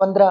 15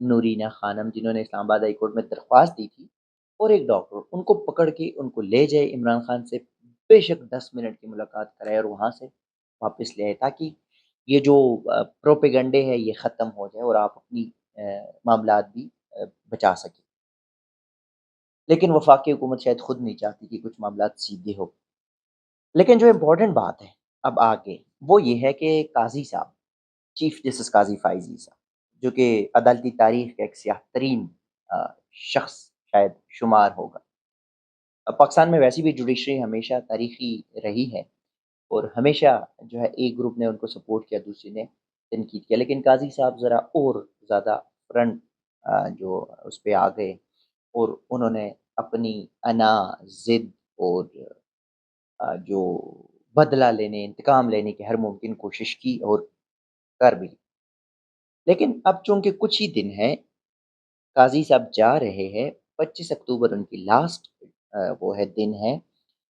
نورینہ خانم جنہوں نے اسلام آباد ہائی کورٹ میں درخواست دی تھی، اور ایک ڈاکٹر ان کو پکڑ کے ان کو لے جائے عمران خان سے، بے شک 10 منٹ کی ملاقات کرائے اور وہاں سے واپس لے آئے، تاکہ یہ جو پروپیگنڈے ہے یہ ختم ہو جائے اور آپ اپنی معاملات بھی بچا سکیں۔ لیکن وفاقی حکومت شاید خود نہیں چاہتی کہ کچھ معاملات سیدھے ہو۔ لیکن جو امپورٹنٹ بات ہے اب آگے، وہ یہ ہے کہ قاضی صاحب، چیف جسٹس قاضی فائزی صاحب، جو کہ عدالتی تاریخ کا ایک سیاہ ترین شخص شاید شمار ہوگا۔ اب پاکستان میں ویسی بھی جوڈیشری ہمیشہ تاریخی رہی ہے، اور ہمیشہ جو ہے ایک گروپ نے ان کو سپورٹ کیا، دوسرے نے تنقید کیا، لیکن قاضی صاحب ذرا اور زیادہ فرنٹ جو اس پہ آ گئے، اور انہوں نے اپنی انا، ضد اور جو بدلہ لینے، انتقام لینے کی ہر ممکن کوشش کی اور کر بھی لی۔ لیکن اب چونکہ کچھ ہی دن ہیں، قاضی صاحب جا رہے ہیں، 25 اکتوبر ان کی لاسٹ وہ ہے دن ہے۔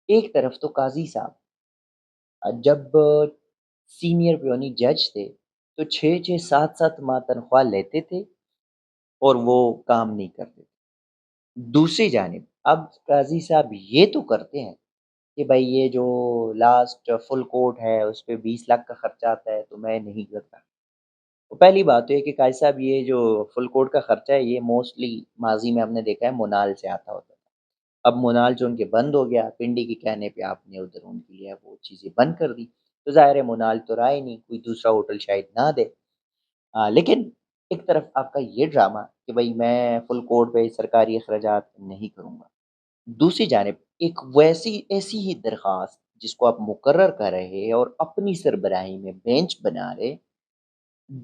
ایک طرف تو قاضی صاحب جب سینئر پیونی جج تھے تو 6 6 7 7 ماہ تنخواہ لیتے تھے اور وہ کام نہیں کرتے تھے۔ دوسری جانب اب قاضی صاحب یہ تو کرتے ہیں کہ بھائی یہ جو لاسٹ فل کورٹ ہے اس پہ 20 لاکھ کا خرچہ آتا ہے تو میں نہیں کرتا۔ تو پہلی بات تو یہ کہ قاضی صاحب یہ جو فل کورٹ کا خرچہ ہے یہ موسٹلی ماضی میں ہم نے دیکھا ہے مونال سے آتا ہوتا تھا۔ اب مونال جو ان کے بند ہو گیا، پنڈی کے کہنے پہ آپ نے ادھر ان کے لیے وہ چیزیں بند کر دی، تو ظاہر ہے مونال تو رہا ہی نہیں، کوئی دوسرا ہوٹل شاید نہ دے۔ لیکن ایک طرف آپ کا یہ ڈرامہ کہ بھائی میں فل کورٹ پہ سرکاری اخراجات نہیں کروں گا، دوسری جانب ایک ویسی ایسی ہی درخواست جس کو آپ مقرر کر رہے اور اپنی سربراہی میں بینچ بنا رہے،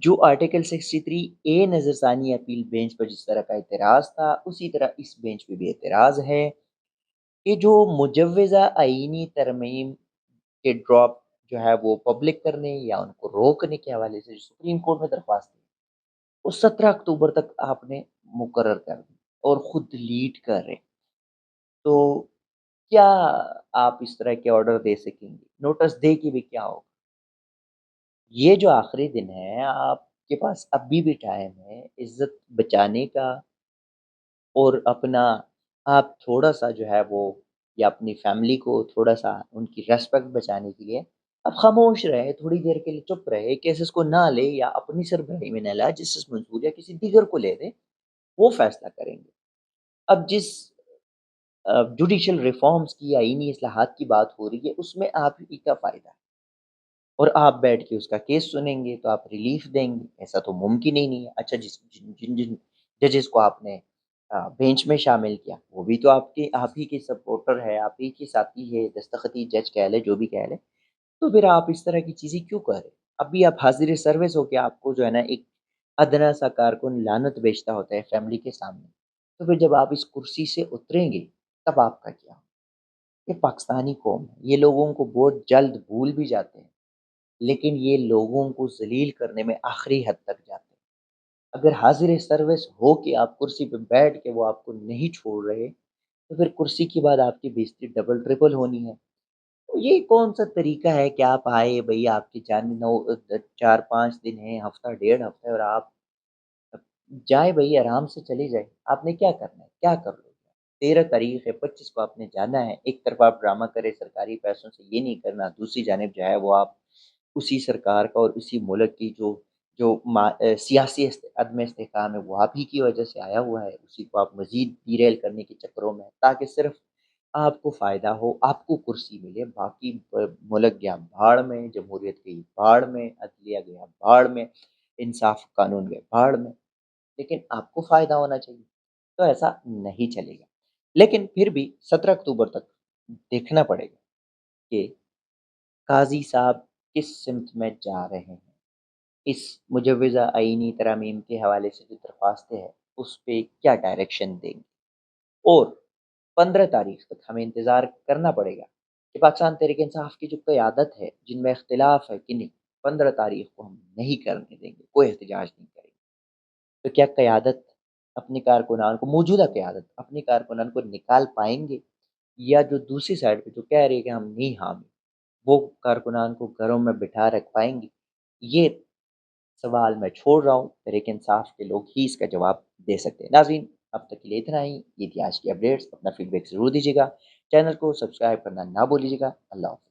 جو آرٹیکل 63 اے نظر ثانی اپیل بینچ پر جس طرح کا اعتراض تھا، اسی طرح اس بینچ پہ بھی اعتراض ہے کہ جو مجوزہ آئینی ترمیم کے ڈراپ جو ہے وہ پبلک کرنے یا ان کو روکنے کے حوالے سے جو سپریم کورٹ میں درخواست دی، وہ 17 اکتوبر تک آپ نے مقرر کر دی اور خود لیڈ کر رہے، تو کیا آپ اس طرح کے آرڈر دے سکیں گے؟ نوٹس دے کے بھی کیا ہوگا؟ یہ جو آخری دن ہے آپ کے پاس ابھی بھی ٹائم ہے عزت بچانے کا، اور اپنا آپ تھوڑا سا جو ہے وہ یا اپنی فیملی کو تھوڑا سا ان کی ریسپیکٹ بچانے کے لیے اب خاموش رہے، تھوڑی دیر کے لیے چپ رہے، کیسز کو نہ لے یا اپنی سربراہی میں نہ لائے، جس سے منظور یا کسی دیگر کو لے دے، وہ فیصلہ کریں گے۔ اب جس جوڈیشل ریفارمز کی آئینی اصلاحات کی بات ہو رہی ہے اس میں آپ ہی کا فائدہ ہے، اور آپ بیٹھ کے اس کا کیس سنیں گے تو آپ ریلیف دیں گے، ایسا تو ممکن ہی نہیں ہے۔ اچھا جن ججز کو آپ نے بینچ میں شامل کیا وہ بھی تو آپ ہی کے سپورٹر ہے، آپ ہی کے ساتھی ہے، دستخطی جج کہہ لے جو بھی کہہ لے، تو پھر آپ اس طرح کی چیزیں کیوں کر رہے؟ ابھی آپ حاضر سروس ہو کے آپ کو جو ہے نا ایک ادنا سا کارکن لعنت بیچتا ہوتا ہے فیملی کے سامنے، تو پھر جب آپ اس کرسی سے اتریں گے تب آپ کا کیا؟ یہ پاکستانی قوم ہے، یہ لوگوں کو بہت جلد بھول بھی جاتے ہیں، لیکن یہ لوگوں کو ذلیل کرنے میں آخری حد تک جاتے ہیں۔ اگر حاضر سروس ہو کے آپ کرسی پہ بیٹھ کے وہ آپ کو نہیں چھوڑ رہے، تو پھر کرسی کے بعد آپ کی بےزتی ڈبل ٹرپل ہونی ہے۔ تو یہ کون سا طریقہ ہے کہ آپ آئے بھئی آپ کی جان 4 5 دن ہیں، ہفتہ ڈیڑھ ہفتہ ہے، اور آپ جائے بھئی آرام سے چلے جائے، آپ نے کیا کرنا ہے؟ کیا کر لو گے؟ 13 تاریخ ہے، 25 کو آپ نے جانا ہے، ایک طرف آپ ڈرامہ کرے سرکاری پیسوں سے یہ نہیں کرنا، دوسری جانب جو ہے وہ آپ اسی سرکار کا اور اسی ملک کی جو سیاسی عدم استحکام ہے وہ آپ ہی کی وجہ سے آیا ہوا ہے، اسی کو آپ مزید ڈیریل کرنے کے چکروں میں تاکہ صرف آپ کو فائدہ ہو، آپ کو کرسی ملے، باقی ملک گیا بھاڑ میں، جمہوریت گئی بھاڑ میں، عدلیہ گیا بھاڑ میں، انصاف قانون گئے بھاڑ میں، لیکن آپ کو فائدہ ہونا چاہیے، تو ایسا نہیں چلے گا۔ لیکن پھر بھی 17 اکتوبر تک دیکھنا پڑے گا کہ قاضی صاحب کس سمت میں جا رہے ہیں، اس مجوزہ آئینی ترامیم کے حوالے سے جو درخواستیں ہیں اس پہ کیا ڈائریکشن دیں گے، اور 15 تاریخ تک ہمیں انتظار کرنا پڑے گا کہ پاکستان تحریک انصاف کی جو قیادت ہے جن میں اختلاف ہے کہ نہیں، 15 تاریخ کو ہم نہیں کرنے دیں گے، کوئی احتجاج نہیں کریں گے، تو کیا قیادت اپنے کارکنان کو، موجودہ قیادت اپنے کارکنان کو نکال پائیں گے، یا جو دوسری سائڈ پہ جو کہہ رہی ہے کہ ہم نہیں حامی، وہ کارکنان کو گھروں میں بٹھا رکھ پائیں گے؟ یہ سوال میں چھوڑ رہا ہوں، تحریک انصاف کے لوگ ہی اس کا جواب دے سکتے ہیں۔ ناظرین، اب تک کے لیے اتنا ہی، یہ تھی آج کی اپڈیٹس، اپنا فیڈ بیک ضرور دیجیے گا، چینل کو سبسکرائب کرنا نہ بھولیے گا۔ اللہ حافظ۔